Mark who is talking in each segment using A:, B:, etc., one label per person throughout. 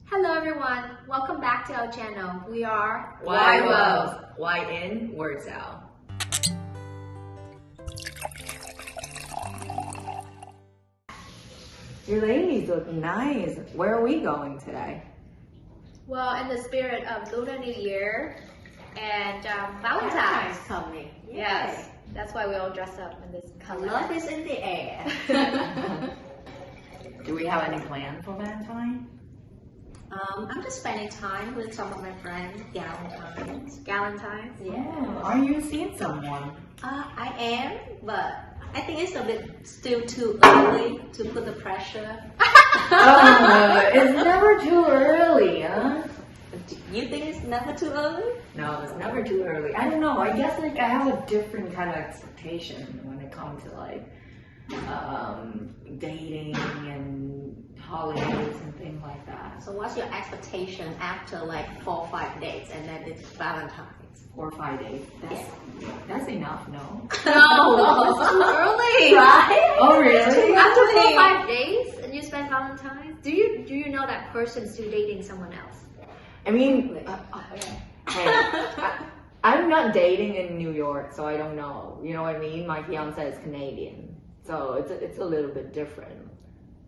A: Hello everyone, welcome back to our channel. We are
B: Why Love? Why in? Words out. Your ladies look nice. Where are we going today?
A: Well, in the spirit of Lunar New Year and Valentine's
C: coming.
A: Yes, that's why we all dress up in this color.
C: Love is in the air.
B: Do we have any plans for Valentine?
C: I'm just spending time with some of my friends,
A: Galentine's?
C: Yeah.
B: Are you seeing someone?
C: I am, but I think it's a bit still too early to put the pressure.
B: It's never too early, huh?
C: You think it's never too early?
B: No, it's never too early. I don't know. I guess I have a different kind of expectation when it comes to dating and holidays and things like that.
C: So what's your expectation after 4 or 5 dates and then it's Valentine's?
B: 4 or 5 days. That's enough, no?
A: No, it's too early.
C: Right?
B: Oh, really?
A: After 4 or 5 days and you spend Valentine's, do you know that person's still dating someone else?
B: I mean, I'm not dating in New York, so I don't know. You know what I mean? My fiance is Canadian, so it's a little bit different.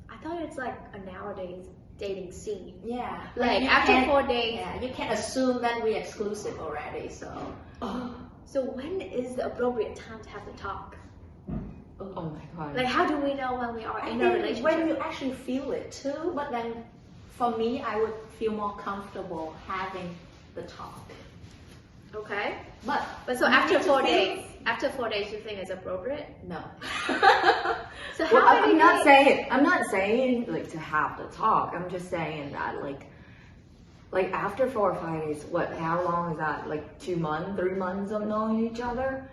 A: I thought it's like a nowadays dating scene.
C: Yeah.
A: Like
C: you
A: after
C: can't-
A: 4 days.
C: Yeah, you can assume that we're exclusive already, so.
A: So when is the appropriate time to have the talk?
B: Oh my god.
A: Like how do we know when we are
C: I
A: in a
C: think
A: relationship?
C: when you actually feel it too, but then for me, I would feel more comfortable having the talk.
A: Okay.
C: But
A: So
C: you
A: after
C: need to
A: 4
C: feel-
A: days, you think it's appropriate?
C: No.
A: So how
B: Well,
A: many days?
B: I'm not saying to have the talk. I'm just saying that like after 4 or 5 days, how long is that? 2 months, 3 months of knowing each other?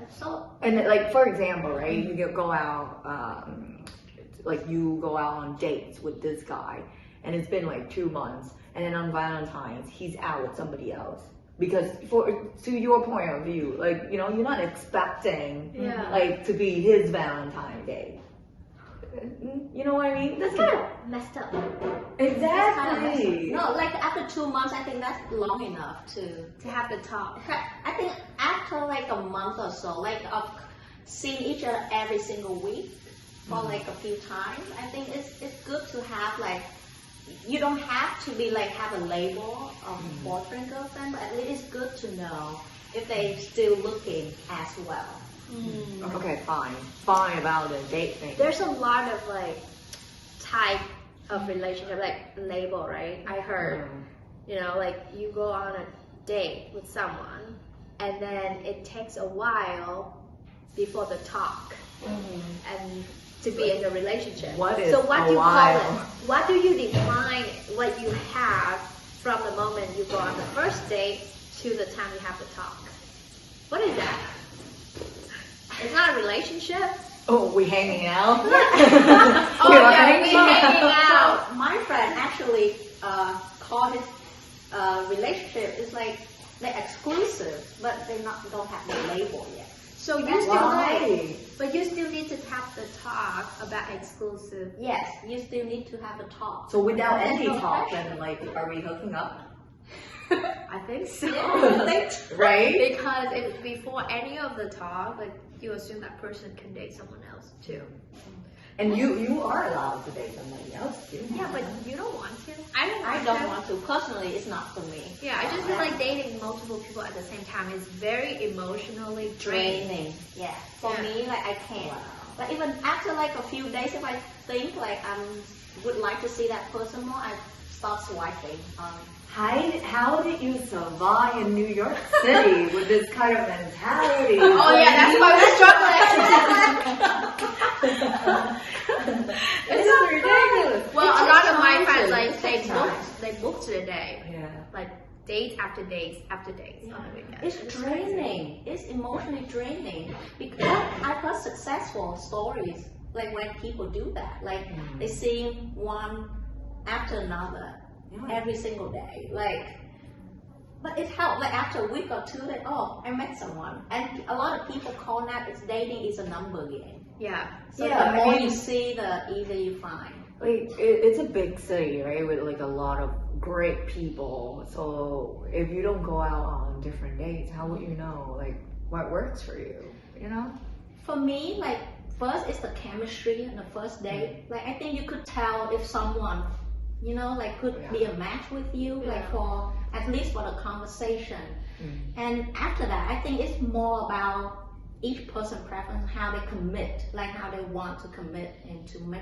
C: So
B: And for example, right, you go out, you go out on dates with this guy, and it's been 2 months, and then on Valentine's, he's out with somebody else. Because to your point of view, you're not expecting, to be his Valentine Day. You know what I mean?
A: That's kind of messed up.
B: Exactly.
C: no, after 2 months, I think that's long enough to
A: have the talk.
C: I think after a month or so, of seeing each other every single week for a few times, I think it's good to have you don't have to be have a label of boyfriend girlfriend, but at least it's good to know if they still looking as well.
B: Okay, fine about the date thing.
A: There's a lot of type of relationship, label, right? I heard, you go on a date with someone and then it takes a while before the talk and to be in a relationship.
B: What is
A: so what
B: a
A: do you
B: while?
A: call it? What do you define what you have from the moment you go on the first date to the time you have the talk? What is that? It's not a relationship.
B: Oh, we hanging out?
A: Oh yeah, we hanging out.
C: My friend actually called it relationship. It's they're exclusive, but they don't have the label yet.
A: So you
C: That's
A: still
B: why.
A: but you still need to have the talk about exclusive.
C: Yes, you still need to have a talk.
B: So without
C: There's
B: any
C: no
B: talk,
C: pressure.
B: then are we hooking up?
A: I think so.
B: Right?
A: Because if before any of the talk, you assume that person can date someone else too.
B: And you are allowed to date somebody else too.
A: Yeah, but you don't want to.
C: I don't want to. Personally, it's not for me.
A: Yeah, I just feel like dating multiple people at the same time is very emotionally draining.
C: Draining. Yeah. For
A: Yeah.
C: me, I can't. But even after a few days, if I think I would like to see that person more, I start swiping.
B: How did you survive in New York City with this kind of mentality?
A: Oh yeah, that's why we're struggling.
B: It's ridiculous.
A: Well,
C: It
A: a lot
C: takes
A: of my
C: time
A: friends
C: to- it takes time.
A: they booked the day.
B: Yeah.
A: Dates after dates after dates on the weekend.
C: It's draining. It's emotionally draining. Because I've heard successful stories when people do that. They see one after another every single day. But it helped. After a week or two, I met someone. And a lot of people call that dating is a number game.
A: Yeah.
C: So
B: Yeah,
C: the more
B: I mean-
C: you see, the easier you find.
B: like it's a big city, right? With like a lot of great people. So if you don't go out on different dates, how would you know like what works for you? You know?
C: For me, like first it's the chemistry in the first date. Like I think you could tell if someone, you know, like could be a match with you, like for at least for the conversation. And after that, I think it's more about each person preference, how they commit, like how they want to commit and to make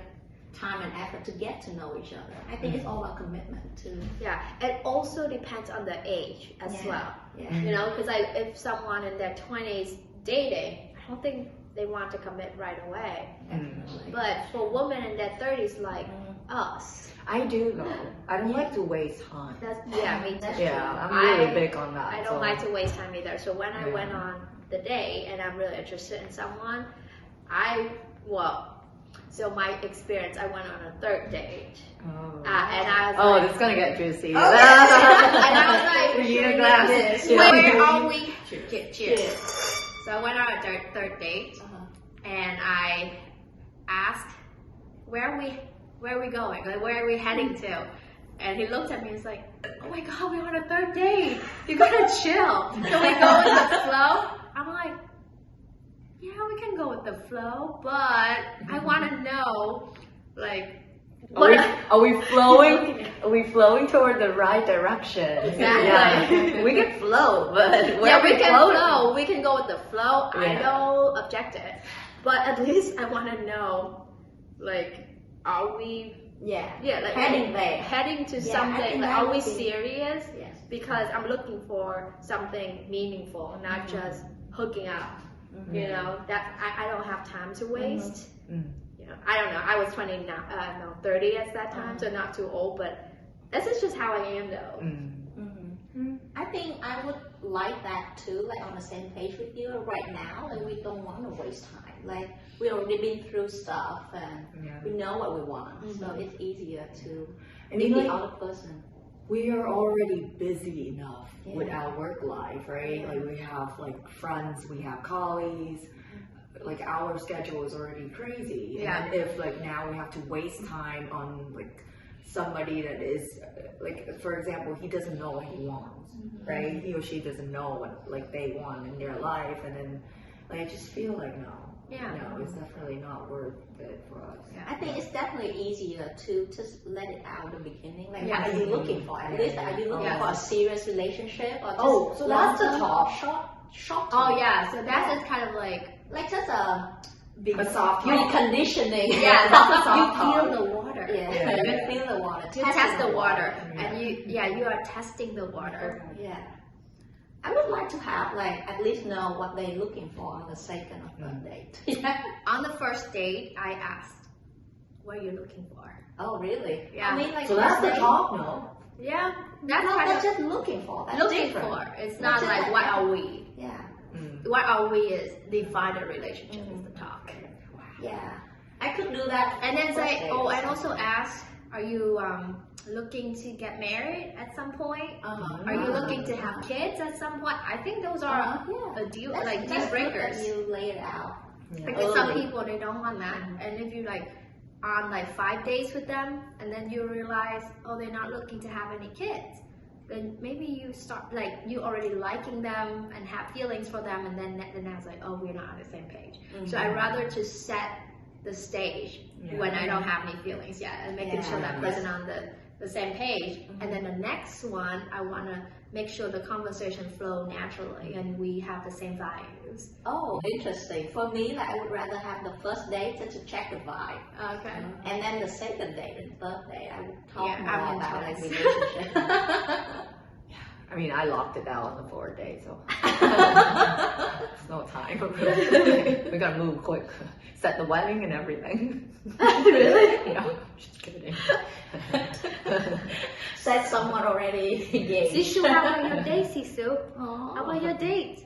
C: time and effort to get to know each other. I think it's all about commitment too.
A: Yeah, it also depends on the age as well. You know, because if someone in their 20s dating, I don't think they want to commit right away. But for women in their 30s like us,
B: I do though. I don't like to waste time.
A: me too.
B: Yeah, I'm really big on that.
A: I don't like to waste time either. So when I went on the date and I'm really interested in someone, so my experience, I went on a third date. And I was
B: this is gonna get juicy.
A: and I was like,
B: you a glass.
A: where are we? Cheers. So I went on a third date, and I asked, where are we going? Like, where are we heading to? And he looked at me and was like, oh my God, we're on a third date. You gotta chill. Can we go with the flow? I'm like, yeah, we can go with the flow, but I want to know, like,
B: are we flowing? Are we flowing toward the right direction?
A: Exactly.
B: Yeah. We can flow, but
A: we can flow. We can go with the flow. I don't object to it, but at least I want to know, like, are we? Like heading to something. Like, are we serious?
C: Yes.
A: Because I'm looking for something meaningful, not just hooking up. You know, that I don't have time to waste. You know, I don't know. I was 30 at that time, so not too old. But this is just how I am, though.
C: I think I would like that too, like on the same page with you right now. Like we don't want to waste time. Like we already been through stuff and we know what we want, so it's easier to meet the other person.
B: We are already busy enough with our work life, right? Like we have like friends, we have colleagues, like our schedule is already crazy. And if like now we have to waste time on like somebody that is like, for example, he doesn't know what he wants, right? He or she doesn't know what like they want in their life, and then like I just feel like no, it's definitely not worth it for us.
C: I think it's definitely easier to just let it out at the beginning. Like, what are you looking for? At least, are you looking for a serious relationship or just
B: so that's the top.
C: Short.
A: So that's just kind of like
C: just a
B: soft
C: reconditioning.
A: That's a soft
C: you feel the water. You feel the water.
A: To test the water, and you are testing the water.
C: I would like to have like at least know what they're looking for on the second or third date.
A: On the first date, I asked, "What are you looking for?"
C: Oh, really?
A: Yeah.
C: I mean, like,
B: so that's the top, no?
A: Yeah, that's
C: no,
A: kind
C: they're
A: of
C: just looking for. That's
A: looking
C: different.
A: for. It's not like what are we?
C: Yeah.
A: What are we is define a relationship is the talk.
C: Yeah. I could do that.
A: And then say, and also ask, are you looking to get married at some point? Are you looking to have kids at some point? I think those are deal breakers.
C: You lay it out.
A: Because some people, they don't want that. And if you like on like 5 days with them, and then you realize, they're not looking to have any kids, then maybe you start like you already liking them and have feelings for them, and then it's like, we're not on the same page. So I'd rather just set the stage when I don't have any feelings yet, and making sure that person on the same page. And then the next one, I want to make sure the conversation flow naturally and we have the same values.
C: Oh, interesting. For me, like, I would rather have the first date to check the vibe.
A: Okay.
C: And then the second date and third date, I would talk more
A: I'm
C: about like
A: into
C: relationship.
B: I mean, I locked it out on the 4th day, so it's no time. We gotta move quick. Set the wedding and everything.
A: Really?
B: Yeah, just kidding.
C: Said someone already engaged.
A: Sisu, how are your dates, Sisu? How about your dates?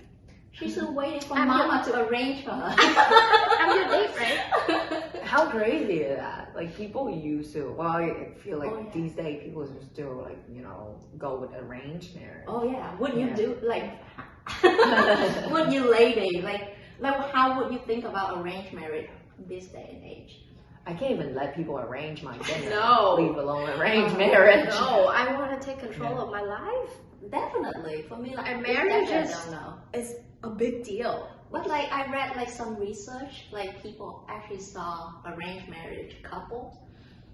C: She's still waiting for Mama to arrange for her.
A: I'm your date, right?
B: How crazy is that? Like people used to. Well, I feel like these days people still like go with arranged marriage.
C: Oh yeah. Would you do like? Would you lady like how would you think about arranged marriage this day and age?
B: I can't even let people arrange my dinner.
A: No.
B: Leave alone arrange marriage.
A: No, I want to take control of my life.
C: Definitely. For me, like,
A: And marriage
C: I
A: is
C: don't know.
A: It's a big deal.
C: But like I read like some research, like people actually saw arranged marriage couples,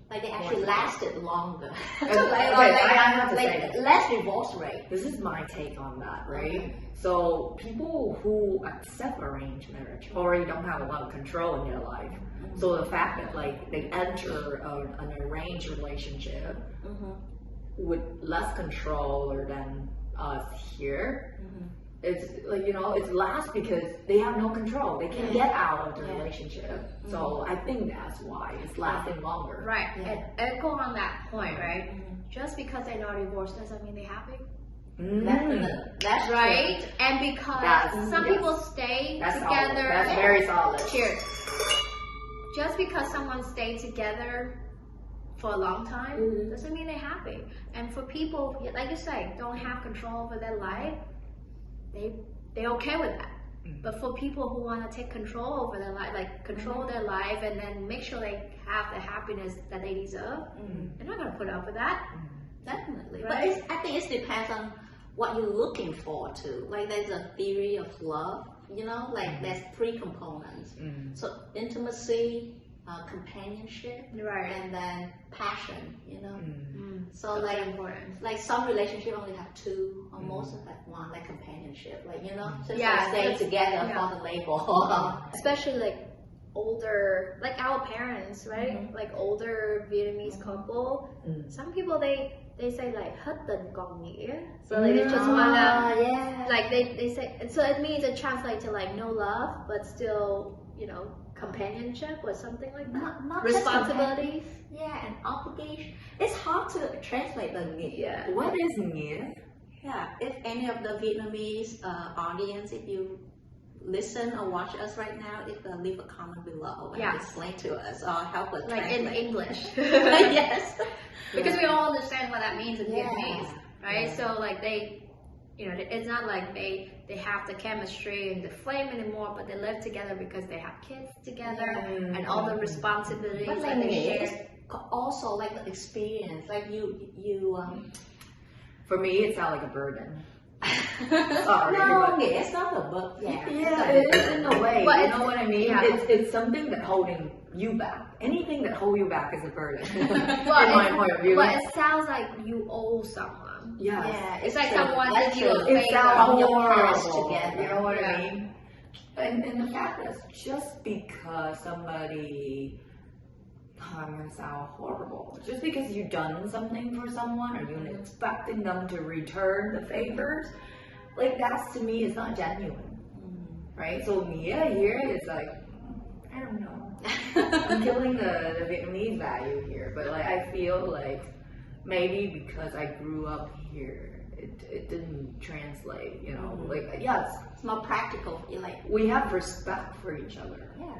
C: like they actually lasted longer.
B: I have to say this.
C: Less divorce rate.
B: This is my take on that, right?
C: Okay.
B: So people who accept arranged marriage already don't have a lot of control in their life. So the fact that like they enter an arranged relationship with less control than us here, it's like, you know, it's last because they have no control. They can't get out of the relationship. So I think that's why it's lasting longer.
A: Right. And echo on that point, right? Just because they're not divorced doesn't mean they're happy.
C: Definitely. That's
A: Right?
C: true.
A: And because
B: That's-
A: some
B: yes.
A: people stay
B: That's
A: together.
B: solid. That's very solid.
A: Cheers. Just because someone stayed together for a long time doesn't mean they're happy. And for people, like you say, don't have control over their life, they're okay with that. But for people who want to take control over their life, like control their life and then make sure they have the happiness that they deserve, they're not going to put up with that.
C: Definitely.
A: Right?
C: But I think it depends on what you're looking for too. Like there's a theory of love, you know, like there's 3 components. So intimacy, companionship,
A: Right.
C: and then passion, you know. So
A: That's
C: like
A: very important.
C: like some relationship only have 2 or most of like 1, like companionship, like, you know, just
A: Yeah,
C: like stay
A: that's-
C: together
A: yeah.
C: for the label.
A: Especially like older, like our parents, right? Like older Vietnamese couple. Some people they say like hết tình còn nghĩa. So like they just wanna
C: yeah.
A: like they say, so it means it translates to like no love but still, you know, companionship or something like that.
C: Not just
A: Responsibilities.
C: Yeah, and obligation. It's hard to translate the nghĩa.
A: Yeah.
B: What is nghĩa?
C: Yeah, if any of the Vietnamese audience, if you listen or watch us right now, if leave a comment below and
A: Yeah.
C: explain to us or help us
A: Like in
C: translate.
A: English.
C: Yes.
A: Because we all understand what that means in
C: Yeah.
A: Vietnamese, right?
C: Yeah.
A: So like they, you know, it's not like they have the chemistry and the flame anymore, but they live together because they have kids together and all the responsibilities
C: But
A: that
C: like
A: they
C: nghĩa
A: share.
C: is also like the experience, like you
B: For me, it sounds like a burden. Sorry,
C: no,
B: but-
C: nghĩa it's not a book. Yeah,
B: Yeah, it is in a way.
A: But
B: You
A: it's-
B: know what I mean?
A: yeah.
B: It's something that holding you back. Anything that hold you back is a burden.
A: Well,
B: in my point of view.
A: But it sounds like you owe someone.
B: Yes.
C: Yeah,
A: It's like
C: true.
A: someone
C: That's
A: did you a
C: true.
B: It
A: favor.
B: sounds
C: From your past
B: horrible.
C: together.
B: You know what
A: Yeah.
B: I mean? And the fact is, just because somebody, I'm gonna sound horrible. Just because you've done something for someone, or you're expecting them to return the favors, like that's to me is not genuine, right? So nghĩa here is like, I don't know. I'm killing the Vietnamese value here, but like I feel like maybe because I grew up here, it didn't translate, you know. Like yes,
C: It's more practical. You like
B: we have respect for each other,
C: yeah.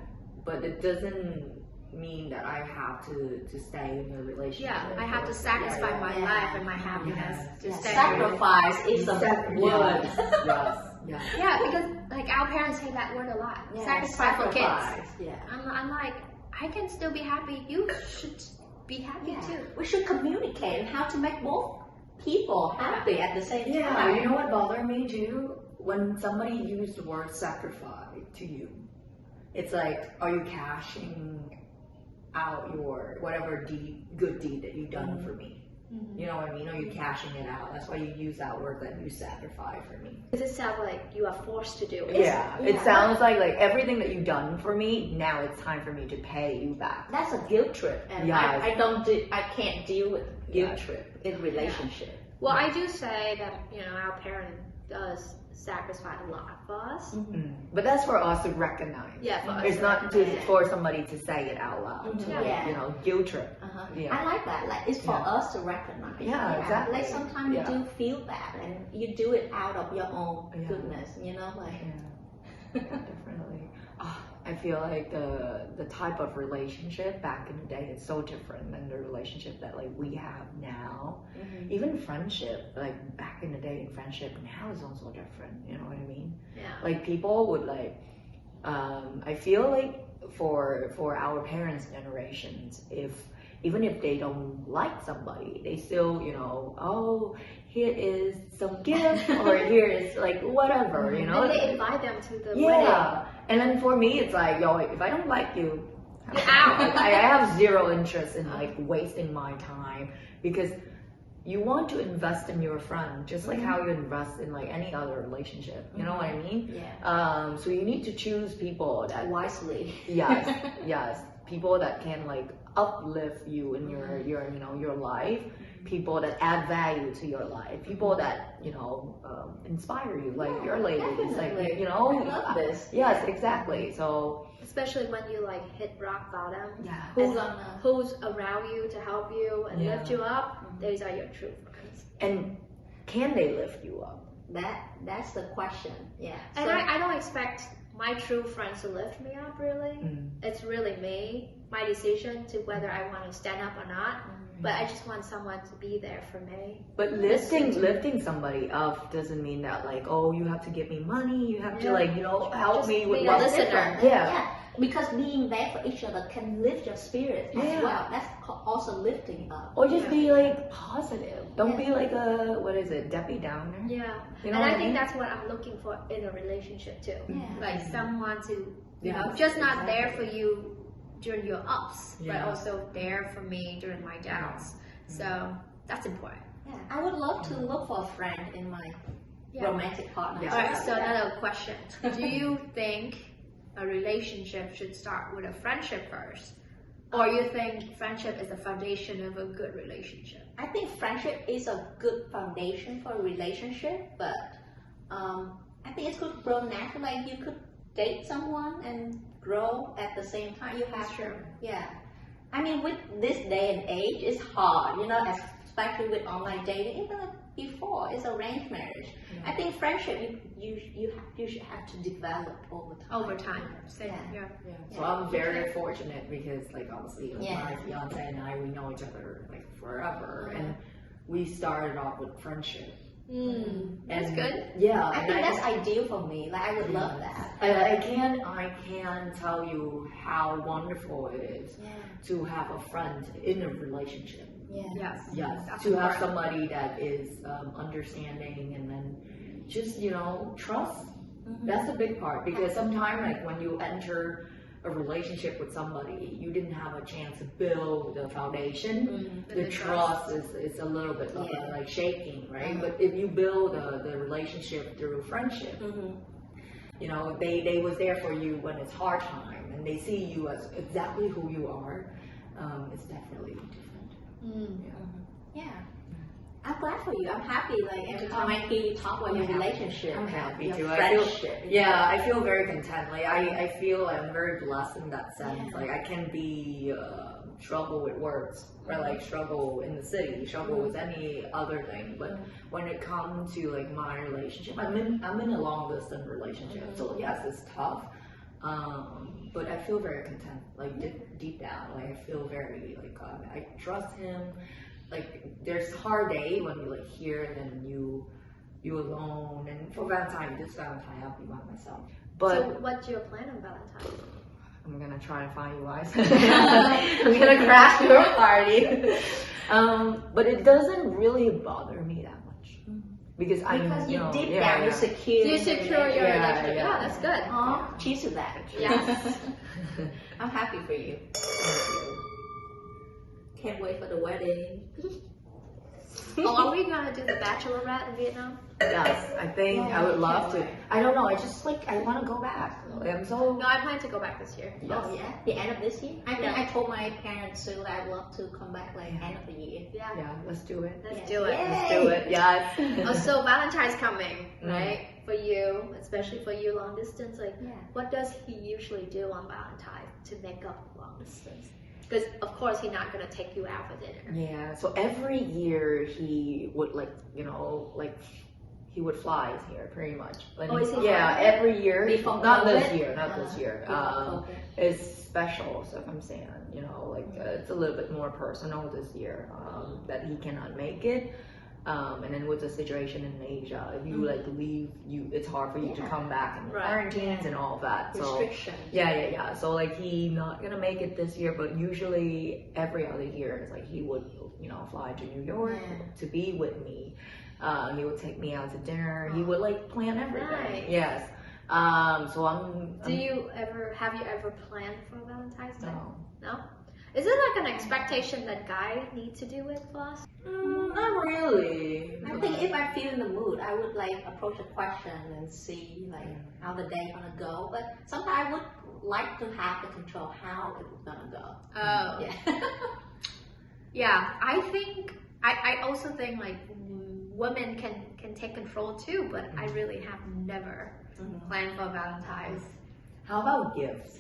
B: but it doesn't mean that I have to stay in the relationship.
A: Yeah, I have to sacrifice my
C: Yeah.
A: life and my happiness to
C: Yeah,
A: stay.
C: sacrifice is a word.
B: Yes, yes.
A: Yeah, because like our parents say that word a lot. Sacrifice for kids.
C: Yeah.
A: I'm like, I can still be happy. You should be happy
C: Yeah.
A: too.
C: We should communicate and how to make both people happy at the same
B: Yeah,
C: time.
B: you know what bothered me too? When somebody used the word sacrifice to you, it's like, are you cashing out your whatever good deed that you've done for me? You know what I mean? Are you cashing it out? That's why you use that word that you sacrifice for me.
A: Does it sound like you are forced to do it?
B: It sounds like everything that you've done for me, now it's time for me to pay you back.
C: That's a guilt trip, and
B: Yes.
C: I can't deal with guilt
B: Yes.
C: trip in relationship.
A: Well, I do say that, you know, our parent does sacrifice a lot for us.
B: But that's for us to recognize.
A: Yeah, for us.
B: It's
A: to
B: not
A: recognize
B: to,
A: it.
B: for somebody to say it out loud. To
C: Yeah.
B: you know, guilt trip. Yeah.
C: I like that. Like it's for
B: Yeah.
C: us to recognize.
B: Yeah, exactly.
C: Like sometimes
B: Yeah.
C: you do feel bad, and you do it out of your own
B: Yeah.
C: goodness. You know, like
B: Yeah, definitely. I feel like the type of relationship back in the day is so different than the relationship that like we have now. Even friendship, like back in the day in friendship now is also different. You know what I mean?
A: Yeah.
B: Like people would like, I feel like for our parents' generations, even if they don't like somebody, they still, you know, oh, here is some gift, or here is like whatever, you know.
A: And they invite them to the wedding.
B: Yeah. And then for me, it's like, yo, if I don't like you,
A: You're out.
B: like, I have zero interest in like wasting my time, because you want to invest in your friend just like how you invest in like any other relationship. You know what I mean?
C: Yeah.
B: So you need to choose people that
C: Wisely.
B: yes, people that can like uplift you in your you know, your life, people that add value to your life, people that, you know, inspire you, like your lady. It's like,
C: Definitely.
B: you know,
C: I love this.
B: Yes, exactly. So
A: Especially when you like hit rock bottom.
B: yeah,
A: Who's around you to help you and
B: Yeah.
A: lift you up? These are your true friends.
B: and can they lift you up?
C: That's the question. Yeah.
A: And
C: So-
A: I don't expect my true friends to lift me up, really. It's really me, my decision to whether I want to stand up or not. But I just want someone to be there for me.
B: But lifting somebody up doesn't mean that like, oh, you have to give me money, you have to like, you know, help
A: Just
B: me with
A: be a
B: what.
A: listener.
B: Yeah.
C: Because being there for each other can lift your spirit as
B: Yeah.
C: well. That's also lifting up.
B: Or just be like positive. Don't be like a, what is it, Debbie Downer?
A: Yeah.
B: You know
A: And
B: what
A: I
B: I
A: think
B: mean?
A: that's what I'm looking for in a relationship too.
C: Yeah.
A: Like someone to, you know,
B: Yes,
A: just not there
B: exactly.
A: for you during your ups, but
B: Yeah.
A: also there for me during my downs. So that's important.
C: Yeah. I would love to look for a friend in my romantic partner.
B: Yeah.
A: Alright, so another question. Do you think a relationship should start with a friendship first? Or you think friendship is the foundation of a good relationship?
C: I think friendship is a good foundation for a relationship, but I think it could grow naturally. Like you could date someone and grow at the same time. You have to, yeah. I mean, with this day and age, it's hard, you know, especially with online dating. Even like before, it's arranged marriage. I think friendship you should have to develop over time.
A: Over time. Same.
C: Yeah.
A: Yeah.
B: So I'm very fortunate because like obviously like,
C: Yeah.
B: my fiance and I, we know each other like forever, and we started off with friendship.
A: That's
B: And,
A: good.
B: Yeah.
C: I
B: and
C: think that's ideal for me. Like I would love that.
B: I can tell you how wonderful it is to have a friend in a relationship.
C: Yeah.
A: Yes.
B: Yes,
A: That's
B: to have
A: important.
B: somebody that is understanding, and then just, you know, trust. That's the big part, because sometimes like when you enter a relationship with somebody, you didn't have a chance to build the foundation. The trust is a little bit like shaking, right? But if you build the relationship through friendship, you know, they was there for you when it's hard time, and they see you as exactly who you are. It's definitely different.
C: Yeah. I'm glad for you. I'm happy. Like every time I hear you talk about your relationship,
B: I'm happy
C: your
B: too.
C: friendship.
B: I feel very content. Like I feel I'm very blessed in that sense. Like I can be struggle with words, or like struggle in the city, struggle with any other thing. But when it comes to like my relationship, I'm in a long distance relationship. So yes, it's tough. But I feel very content. Like deep down, like I feel very like I trust him. Like there's hard day when you like here, and then you alone, and for this Valentine I'll be by myself. But
A: So what's your plan on Valentine's?
B: I'm gonna try to find you guys. I'm gonna crash your party. But it doesn't really bother me that much, because
C: Because you
B: know,
C: deep
B: yeah,
C: down,
B: yeah.
C: you secure.
A: You secure your relationship. Yeah, that's good.
C: Oh, cheers to that.
A: Yes.
C: I'm happy for you.
B: Thank you.
C: Can't wait for the wedding.
A: Oh, are we gonna do the bachelorette in Vietnam?
B: Yes, I think I would love to. I don't know. I just like I want to go back. I'm so.
A: No, I plan to go back this year.
C: Oh yeah, the end of this year. I think I told my parents too that I'd love to come back like end of the year.
A: Yeah.
B: Yeah, let's do it.
A: Let's do it.
B: Let's do it. Yes.
A: Oh, so Valentine's coming, right? For you, especially for you long distance. Like, what does he usually do on Valentine's to make up long distance? Because of course he's not gonna take you out for dinner.
B: Yeah. So every year he would he would fly here pretty much. But
A: Oh, is he
B: yeah,
A: flying?
B: every year.
C: Before
B: Not this
C: COVID?
B: year. Not this year. It's special circumstance. You know, like it's a little bit more personal this year that he cannot make it. And then with the situation in Asia, if you like leave, it's hard for you to come back and quarantines and all of that. So
C: Restrictions.
B: yeah. So like he not gonna make it this year, but usually every other year, it's like he would, you know, fly to New York to be with me. He would take me out to dinner. He would like plan everything.
A: Nice.
B: Yes. So
A: have you ever planned for Valentine's Day?
B: No.
A: No? Is it like an expectation that guys need to do it for us?
B: Not really.
C: I think if I feel in the mood, I would like approach a question and see like how the day gonna go. But sometimes I would like to have the control how it was gonna go.
A: Oh.
C: Yeah.
A: Yeah, I also think like women can take control too, but I really have never planned for Valentine's.
B: How about gifts?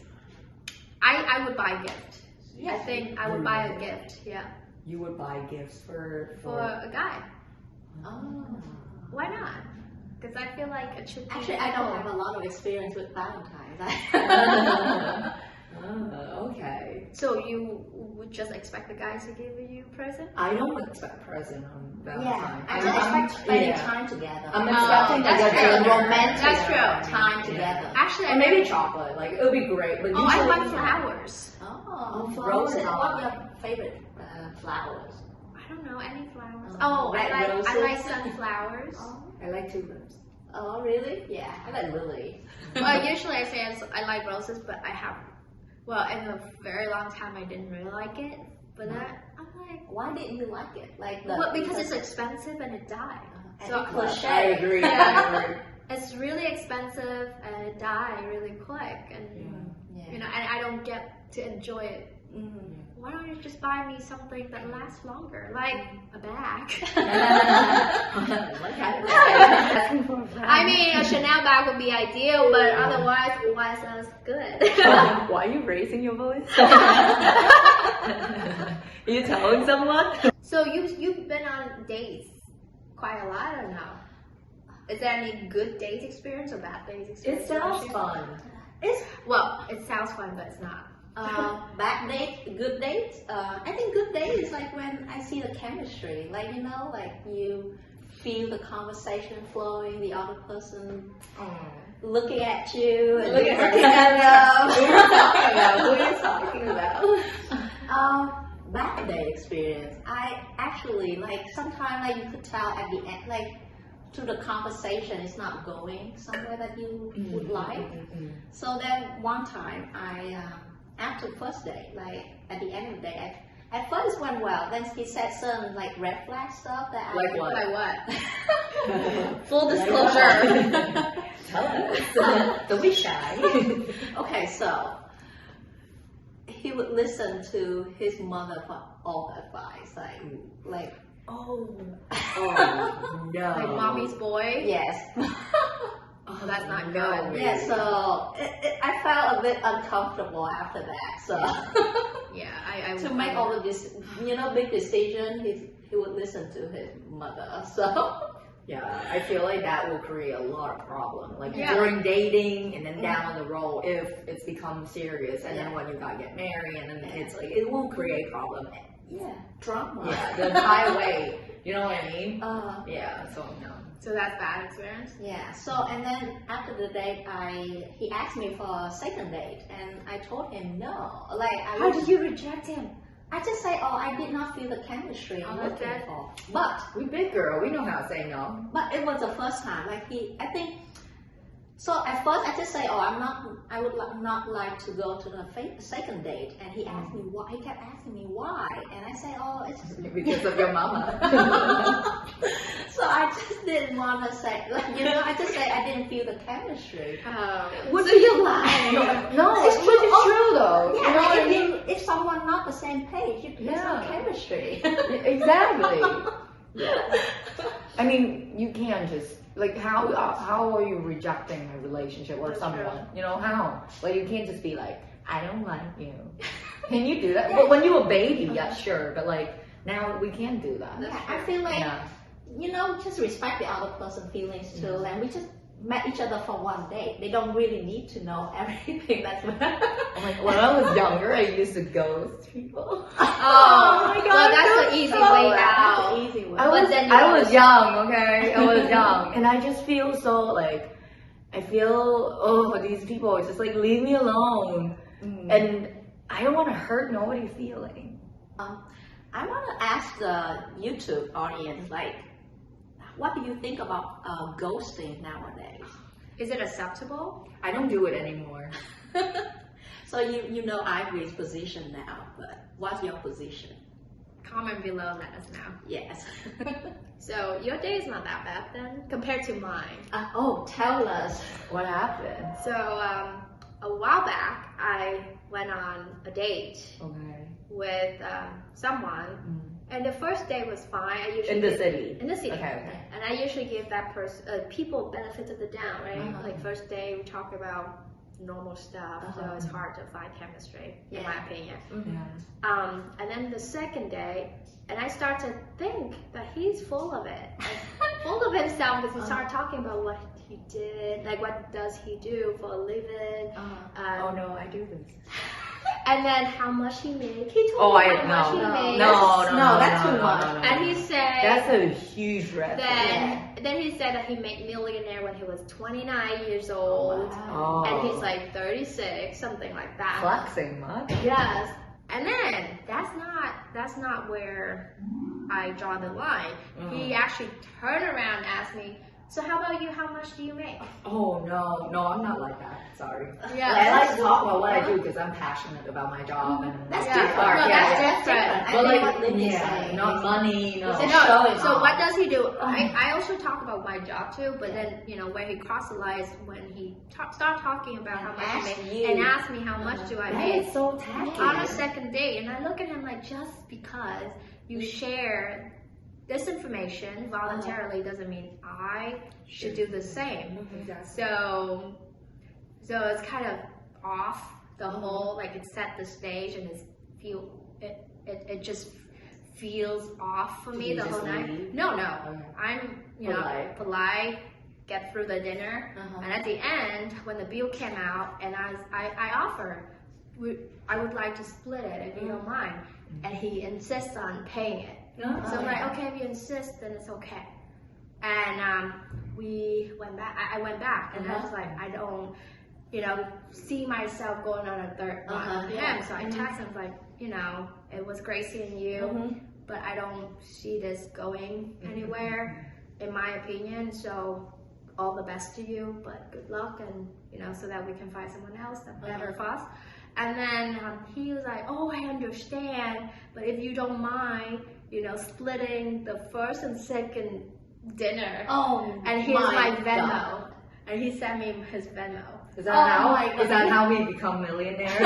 A: I would buy a gift. I think I would buy a gift, yeah.
B: You would buy gifts for
A: a guy.
C: Oh.
A: Why not? Because I feel like it should be.
C: Actually, I don't have a lot of experience with Valentine's.
B: Okay.
A: So you would just expect the guys to give you a present?
B: I don't expect a present on Valentine's.
C: I just expect spending time together.
B: I'm expecting
A: that's
B: like
A: true.
B: a romantic
A: That's true.
C: Time together.
A: Actually,
B: or maybe chocolate. Like it would be great. But
A: I
B: usually
A: want flowers.
C: Oh,
B: flowers.
C: Roses. What are your favorite flowers?
A: I don't know any flowers.
C: Red
A: I
C: roses?
A: like sunflowers.
B: I like tulips.
C: Oh, really? Yeah, I like lilies.
A: Well, usually I say I like roses, but I have. Well, in a very long time, I didn't really like it. But then I'm like,
C: Why didn't you like it? Like
A: well, because it's expensive and it died.
C: so cliche.
B: I agree.
A: Yeah.
B: I agree.
A: It's really expensive and it died really quick, and you know, and I don't get to enjoy it. Why don't you just buy me something that lasts longer, like a bag? I mean, a Chanel bag would be ideal, but otherwise, why sounds good?
B: Why are you raising your voice? Are you telling someone?
A: So you've been on dates quite a lot, or no? Is there any good date experience or bad date experience?
B: It sounds fun.
A: Well, it sounds fun, but it's not.
C: Bad date, good dates. I think good date is like when I see the chemistry, like you know, like you feel the conversation flowing, the other person looking at you, and looking at them.
B: Who are you talking about?
C: Bad day experience. I actually like sometimes like you could tell at the end, like to the conversation, it's not going somewhere that you would like. So then one time I. After the first day, like at the end of the day, at first it went well. Then he said some like red flag stuff that
B: Like what?
A: Like what?
C: Full disclosure.
B: Tell us. Don't be shy.
C: Okay, so he would listen to his mother for all the advice, like
B: Oh no.
A: Like mommy's boy?
C: yes.
A: Oh, that's not
B: no.
A: good.
C: Yeah, so I felt a bit uncomfortable after that. So
A: Yeah, I
C: to make all of this, big decision, he would listen to his mother. So
B: Yeah, I feel like that will create a lot of problem. Like
A: Yeah.
B: during dating and then down the road if it's become serious and then when you gotta get married and then the kids, like it will create problem.
C: drama.
B: Yeah, the entire way. You know what I mean? Yeah, so no.
A: So that's bad experience?
C: Yeah. So and then after the date, he asked me for a second date, and I told him no. Like
A: How did you reject him?
C: I just say, I did not feel the chemistry I'm
A: that's
C: looking
A: it.
C: for. But
B: We big girl, we know how to say no.
C: it was the first time. Like I think. So at first I just say, I would not like to go to the second date, and he asked me why. He kept asking me why, and I say, it's
B: Because of your mama.
C: So I just didn't want to say, I just say I didn't feel the chemistry.
A: What do you like?
B: No, it's true though.
C: Yeah,
B: You know what I mean?
C: if someone not the same page, there's no
B: Yeah.
C: chemistry.
B: Exactly. I mean, you can't just like how are you rejecting a relationship or
A: That's
B: someone?
A: true.
B: You know how? Like you can't just be like, I don't like you. Can you do that? But when you're a baby, yeah, sure. But like now we can't do that.
C: I feel like
B: Yeah.
C: just respect the other person's feelings too, and we just met each other for one day. They don't really need to know everything. That's what.
B: Like when I was younger, I used to ghost people.
A: Oh,
B: my God,
A: well, that's the easy
B: so
A: way
B: bad.
A: out.
C: Easy way.
B: I
A: But
B: was,
A: then you
B: I was
A: always-
B: young, okay? I was young. And I just feel so like, I feel, oh, these people, it's just like, leave me alone. And I don't want to hurt nobody's feeling.
C: I want to ask the YouTube audience, like, what do you think about ghosting nowadays?
A: Is it acceptable?
B: I don't do it anymore.
C: So you know Ivory's position now, but what's your position?
A: Comment below, let us know.
C: Yes.
A: So your day is not that bad then, compared to mine.
C: Oh, tell us.
B: What happened?
A: So a while back, I went on a date
B: Okay.
A: with someone, and the first day was fine. I usually
B: In the city?
A: In the city.
B: Okay.
A: And I usually give that person people benefit of the doubt, right?
C: Uh-huh.
A: Like first day we talk about normal stuff, so it's hard to find chemistry, in my opinion.
B: Yeah.
A: And then the second day, and I start to think that he's full of it, like, full of himself, because he started talking about what he did, like what does he do for a living,
B: Oh no, I do this.
A: and then how much he made. He told me how much he made.
C: No, that's too much.
A: And he said
B: That's a huge red flag.
A: then he said that he made millionaire when he was 29 years old,
B: Oh.
A: and he's like 36, something like that.
B: Flexing much?
A: Yes. And then that's not where I draw the line. He actually turned around and asked me, so how about you? How much do you make?
B: Oh no, I'm not like that. Sorry.
A: Yeah.
B: I like to talk about what I do because I'm passionate about my job and
C: That's
A: Yeah.
C: different.
A: No,
C: Yeah,
A: that's different.
C: I
B: But
C: think
B: like,
C: what Lindy's
B: yeah,
C: saying
B: not
C: is-
B: money, no.
C: It's
A: No,
C: showing
A: so
C: off.
A: what does he do? I also talk about my job too, but then, where he crossed the line is when he started talking about how much
C: Ask
A: he made
C: you.
A: and asked me how much do I
B: That
A: make
B: is so tacky.
A: on a second date. And I look at him like, just because you share this information voluntarily doesn't mean I should do the same. So it's kind of off the whole, like it set the stage and it just feels off for me
B: you
A: the
B: just
A: whole night.
B: leave?
A: No,
B: Okay.
A: I'm
B: Polite.
A: get through the dinner, and at the end when the bill came out and I offered, I would like to split it if you don't mind, and he insists on paying it. So I'm like, okay, if you insist, then it's okay. And we went back. I went back, and I was like, I don't, see myself going on a third one with him. So I texted him like, it was great seeing you, but I don't see this going anywhere, in my opinion. So all the best to you, but good luck, and so that we can find someone else that's better for us. And then he was like, oh, I understand, but if you don't mind, splitting the first and second dinner.
C: Oh,
A: And here's my Venmo.
C: God.
A: And he sent me his Venmo.
B: Is that how we become millionaires? You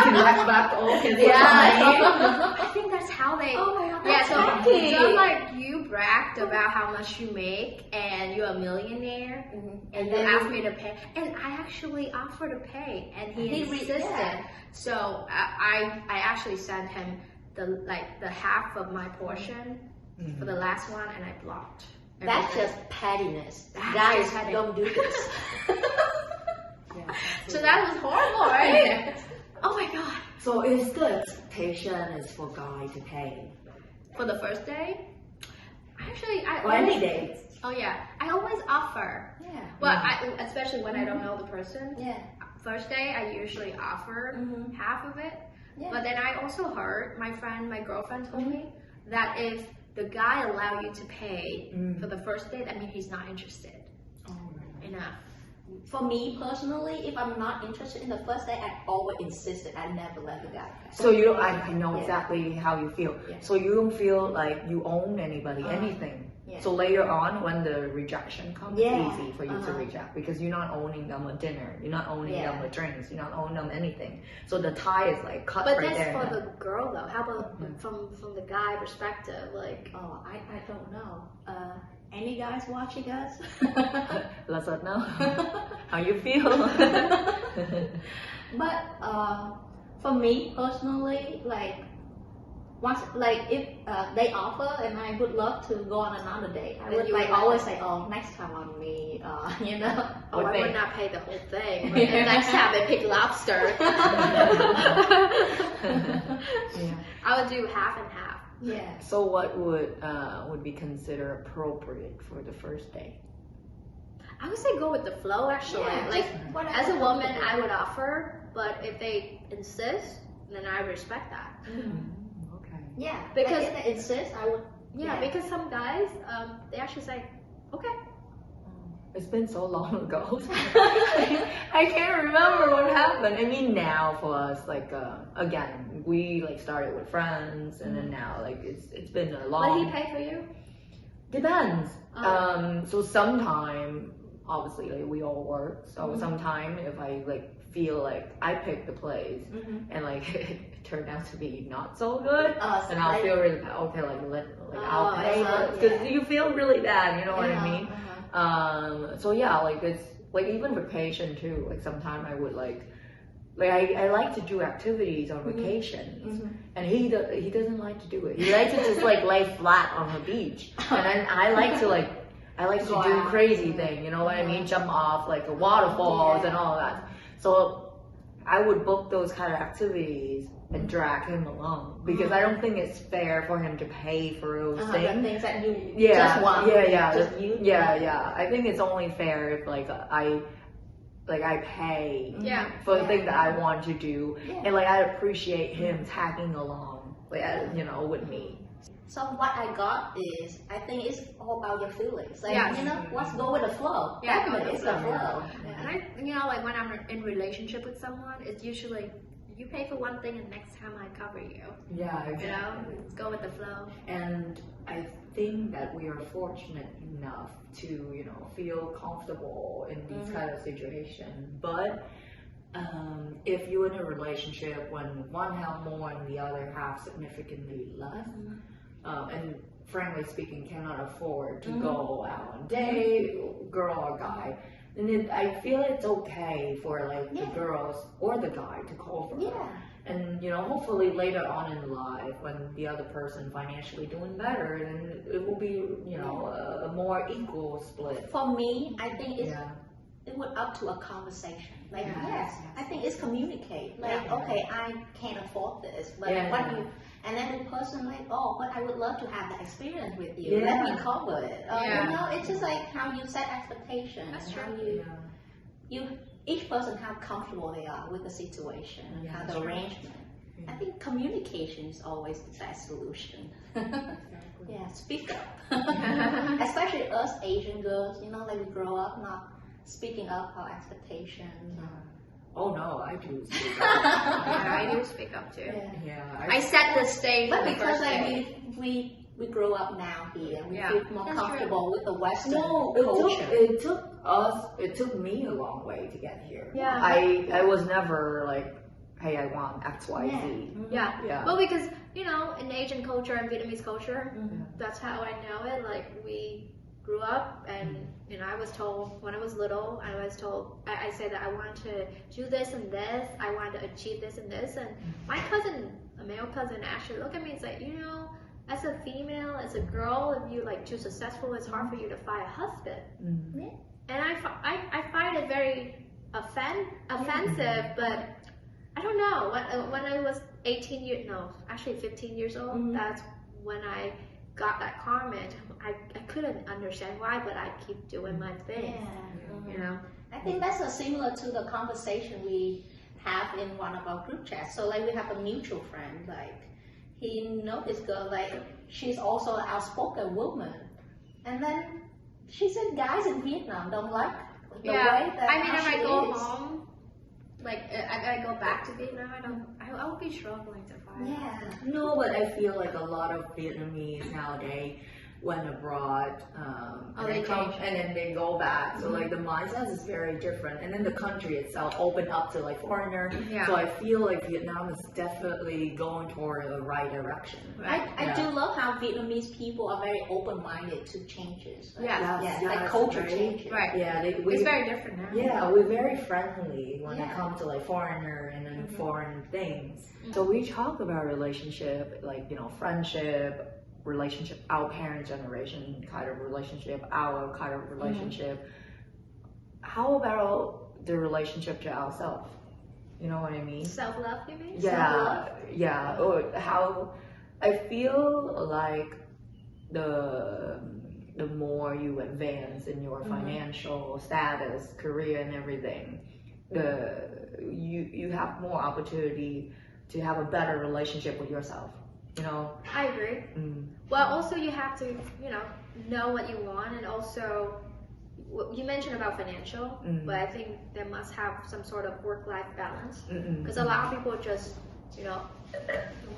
B: can laugh back all his money.
A: I think that's how they.
C: Oh my God,
A: Yeah,
C: that's
A: so
C: lucky.
A: just like you bragged about how much you make and you're a millionaire, and you asked me to pay, and I actually offered to pay, and he insisted. So I actually sent him the half of my portion for the last one, and I blocked.
C: That's
A: everything.
C: just pettiness.
A: That's
C: Guys,
A: just petty.
C: don't do this.
A: So that was horrible, right? Oh my god.
B: So is the expectation is for guy to pay?
A: For the first day, actually, I
B: Or any
A: always,
B: dates?
A: oh yeah, I always offer.
C: Yeah.
A: Well, especially when I don't know the person.
C: Yeah.
A: First day, I usually offer half of it.
C: Yeah.
A: But then I also heard my girlfriend told me that if the guy allow you to pay for the first day, that means he's not interested enough.
C: For me personally, if I'm not interested in the first day, I always insisted. I never let the guy pay.
B: So you don't, I know exactly how you feel.
C: Yeah.
B: So you don't feel like you own anybody, anything.
C: Yeah.
B: So later on, when the rejection comes,
C: Yeah.
B: it's easy for you to reject because you're not owning them a dinner, you're not owning them a drinks, you're not owning them anything. So the tie is like cut
A: But
B: right
A: that's
B: there.
A: for the girl though. How about from the guy perspective? Like,
C: Oh, I don't know. Any guys watching us?
B: Let us know how you feel.
C: But for me personally, like once, like if they offer and I would love to go on another date, I
A: Then
C: would
A: you
C: like
A: would
C: always
A: like-
C: say, oh, next time on me, you know.
A: Oh, I
B: thing?
A: would not pay the whole thing. But the next time they pick lobster,
B: Yeah.
A: I would do half and half.
C: Yeah.
B: So what would be considered appropriate for the first date?
A: I would say go with the flow actually.
C: Yeah,
A: Like
C: just whatever
A: as a woman,
C: comfortable.
A: I would offer, but if they insist, then I respect that.
B: Okay.
C: Yeah,
A: Because-
C: like, if they insist, I would.
A: Yeah, because some guys, they actually say, okay.
B: It's been so long ago. I can't remember what happened. I mean, now for us, like again, we like started with friends, and then now like it's been a
A: But
B: long.
A: he pay for you?
B: Depends.
A: Oh.
B: So sometime, obviously, like we all work. So sometime if I like feel like I picked the place and like it turned out to be not so good,
C: So
B: and I'll
C: like-
B: feel really bad. Okay, like I'll pay
C: so,
B: because
C: yeah.
B: you feel really bad. You know what I
C: Yeah,
B: mean? So yeah, like it's like even vacation too. Like sometimes I would like I like to do activities on vacations, and he doesn't like to do it. He likes to just like lay flat on the beach, and then I like to
C: Go
B: do
C: out.
B: crazy thing. You know what I mean? Jump off like a waterfalls and all that. So I would book those kind of activities and drag him along because I don't think it's fair for him to pay for those
C: The
B: things.
C: things that you
B: Yeah,
C: just want.
B: yeah.
C: Just you.
B: Yeah. I think it's only fair if like I pay
A: Yeah.
B: for the
C: Yeah.
B: thing that I want to do,
C: Yeah.
B: and like I appreciate him tagging along, like with me.
C: So what I got is, I think it's all about your feelings. Like,
A: Yes.
C: you know, let's go with the flow.
A: Yeah,
C: Definitely,
A: go with
C: it's
A: the
C: the
A: flow.
C: flow.
A: And I, you know, like when I'm in relationship with someone, it's usually you pay for one thing and next time I cover you.
B: Yeah,
A: You know, go with the flow.
B: And I think that we are fortunate enough to, feel comfortable in these kind of situations. But if you're in a relationship when one have more and the other have significantly less, and frankly speaking cannot afford to go out on date, girl or guy, then I feel it's okay for like the girls or the guy to cover.
C: Yeah.
B: And hopefully later on in life, when the other person financially doing better, then it will be a more equal split.
C: For me, I think it's
B: Yeah.
C: it would up to a conversation. Like,
B: Yeah.
C: yes, I think it's communicate. Like,
B: Yeah.
C: okay, I can't afford this, but
B: Yeah.
C: what you, and then the person like, oh, but I would love to have that experience with you.
B: Yeah.
C: Let me cover it.
A: Yeah.
C: You know, it's just like how you set expectations.
A: That's
C: How
A: true.
C: you, each person how comfortable they are with the situation,
B: Yeah,
C: how
B: that's
C: the
B: true.
C: arrangement. I think communication is always the best solution. Yeah, speak up. Especially us Asian girls, like we grow up not speaking up our expectations.
B: Oh no, I do.
A: Yeah, I do speak up too.
C: Yeah.
A: I set the stage.
C: But
A: for the
C: because
A: first
C: like
A: date.
C: we grow up now here, we
A: Yeah,
C: feel more
A: that's
C: comfortable with the Western
B: No,
C: culture.
B: it took me a long way to get here.
A: Yeah.
B: I was never like, hey, I want X, Y, Z.
A: Yeah.
B: Yeah.
A: Well, because in Asian culture and Vietnamese culture,
C: Mhm.
A: that's how I know it. Like we grew up, and I was told when I was little, I said that I want to do this and this. I want to achieve this and this. And my cousin, a male cousin, actually looked at me and said, as a female, as a girl, if you like too successful, it's hard for you to find a husband.
B: Mhm.
A: And I find it very offensive, but I don't know. When I was 15 years old, that's when I got that comment. I couldn't understand why, but I keep doing my thing.
C: Yeah. I think that's similar to the conversation we have in one of our group chats. So like we have a mutual friend, like he knows this girl, like she's also an outspoken woman. And then she said guys in Vietnam don't like the way that
A: I mean, if
C: how
A: I
C: she
A: go
C: is.
A: home, like I go back to Vietnam, I'll be struggling to find.
C: Yeah.
B: No, but I feel like a lot of Vietnamese nowadays, went abroad,
A: changed.
B: and then they go back. So like the mindset is very different, and then the country itself opened up to like foreigner.
A: Yeah.
B: So I feel like Vietnam is definitely going toward the right direction.
C: I do love how Vietnamese people are very open-minded to changes. Right?
A: Yes,
C: like
B: yes,
C: culture
B: right.
C: changes.
A: Right.
B: Yeah,
A: It's very different now.
B: Yeah, we're very friendly when it
C: Yeah.
B: comes to like foreigner and then foreign things. So we talk about relationship, like, you know, friendship, relationship, our parent generation kind of relationship, our kind of relationship. How about the relationship to ourselves? You know what I mean?
A: Self-love, you mean?
B: Yeah, yeah. Or how I feel like the more you advance in your financial status, career, and everything, you have more opportunity to have a better relationship with yourself. You know.
A: I agree. Well, also you have to, you know what you want, and also you mentioned about financial, but I think there must have some sort of work-life balance, because a lot of people just, you know,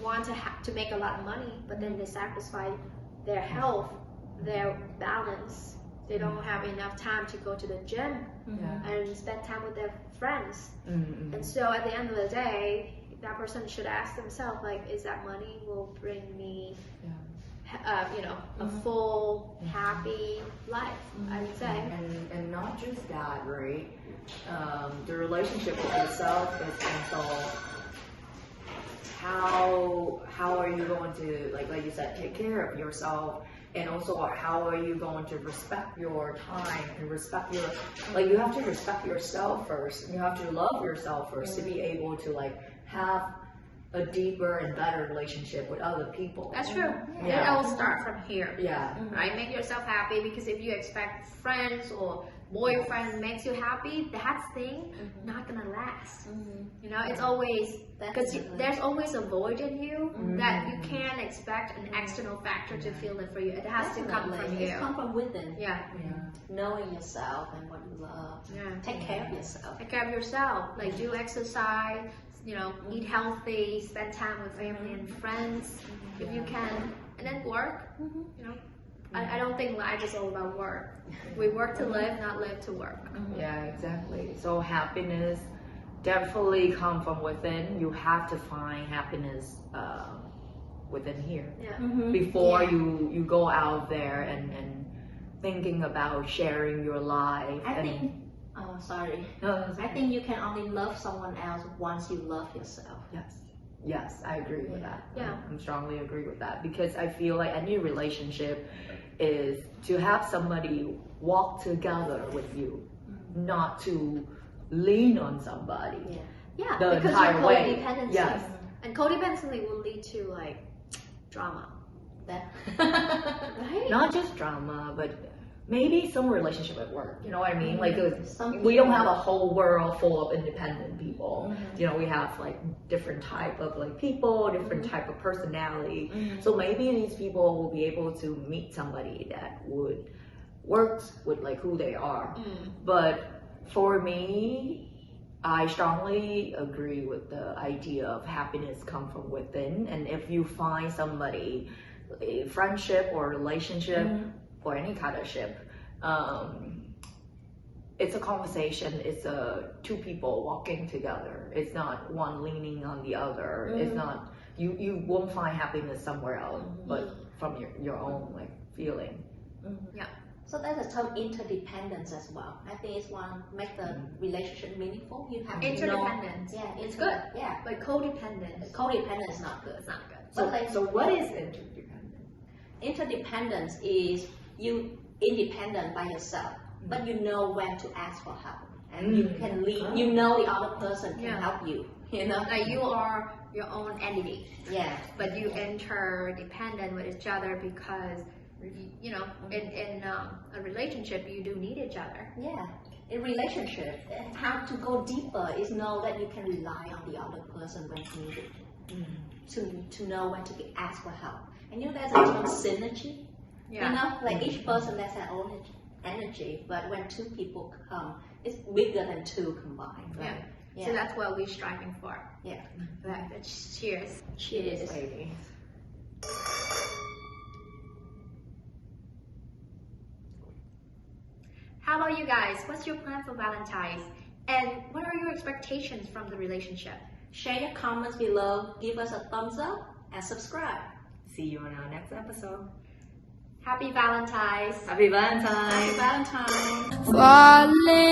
A: want to make a lot of money, but then they sacrifice their health, their balance. They don't have enough time to go to the gym and spend time with their friends. And so at the end of the day, that person should ask themselves, like, is that money will bring me, you know, a full, happy life, I would say.
B: And not just that, right? The relationship with yourself is also how are you going to, like you said, take care of yourself, and also how are you going to respect your time and respect your, like, you have to respect yourself first. You have to love yourself first to be able to like have a deeper and better relationship with other people.
A: That's true.
B: Yeah.
A: It all start from here.
B: Yeah.
A: Right? Make yourself happy, because if you expect friends or boyfriend makes you happy, that thing not gonna last. You know, it's always, because there's always a void in you that you can't expect an external factor to fill it for you. It has to come from you.
C: It's come from within.
A: Yeah.
C: Knowing yourself and what you love.
A: Yeah.
C: Take care of yourself.
A: Take care of yourself. Like, do exercise, you know, eat healthy, spend time with family and friends if you can, and then work. You know, I don't think life is all about work. We work to live, not live to work.
B: Yeah, exactly. So happiness definitely come from within. You have to find happiness within here before you go out there and thinking about sharing your life.
C: I think you can only love someone else once you love yourself.
B: Yes, I agree with that.
A: Yeah.
B: I'm strongly agree with that, because I feel like any relationship is to have somebody walk together with you, not to lean on somebody.
A: Yeah,
B: The
A: because
B: entire
A: you're
B: way.
A: codependency.
B: Yes.
A: And codependency will lead to like drama. Right?
B: Not just drama, but maybe some relationship at work. You know what I mean? Like,
C: Some
B: we don't
C: people-
B: have a whole world full of independent people. You know, we have like different type of like people, different type of personality. So maybe these people will be able to meet somebody that would work with like who they are. But for me, I strongly agree with the idea of happiness come from within. And if you find somebody, a friendship or relationship or any kind of ship, it's a conversation. It's two people walking together. It's not one leaning on the other. It's not, you won't find happiness somewhere else, but from your own like feeling.
A: Yeah.
C: So there's a term interdependence as well. I think it's one make the relationship meaningful. You have to know.
A: Interdependence.
C: Yeah,
A: It's good.
C: Yeah,
A: But codependence.
C: codependence is not good.
A: It's not good.
B: So what is interdependent?
C: Interdependence is you independent by yourself, but you know when to ask for help, and you can lead. You know the other person can help you. You know,
A: Like, you are your own entity,
C: yeah,
A: but you interdependent with each other because, you know, in a relationship, you do need each other.
C: yeah. In relationship, how to go deeper is know that you can rely on the other person when needed. To know when to ask for help. And you know, there's a term synergy.
A: Yeah.
C: You know, like each person has their own energy, but when two people come, it's bigger than two combined. Right?
A: Yeah. So that's what we're striving for.
C: Yeah.
A: Right. Cheers.
C: Cheers.
B: Ladies.
A: How about you guys? What's your plan for Valentine's? And what are your expectations from the relationship?
C: Share your comments below, give us a thumbs up, and subscribe.
B: See you on our next episode.
A: Happy Valentine's!
B: Happy Valentine's!
C: Happy Valentine's!
A: Falling.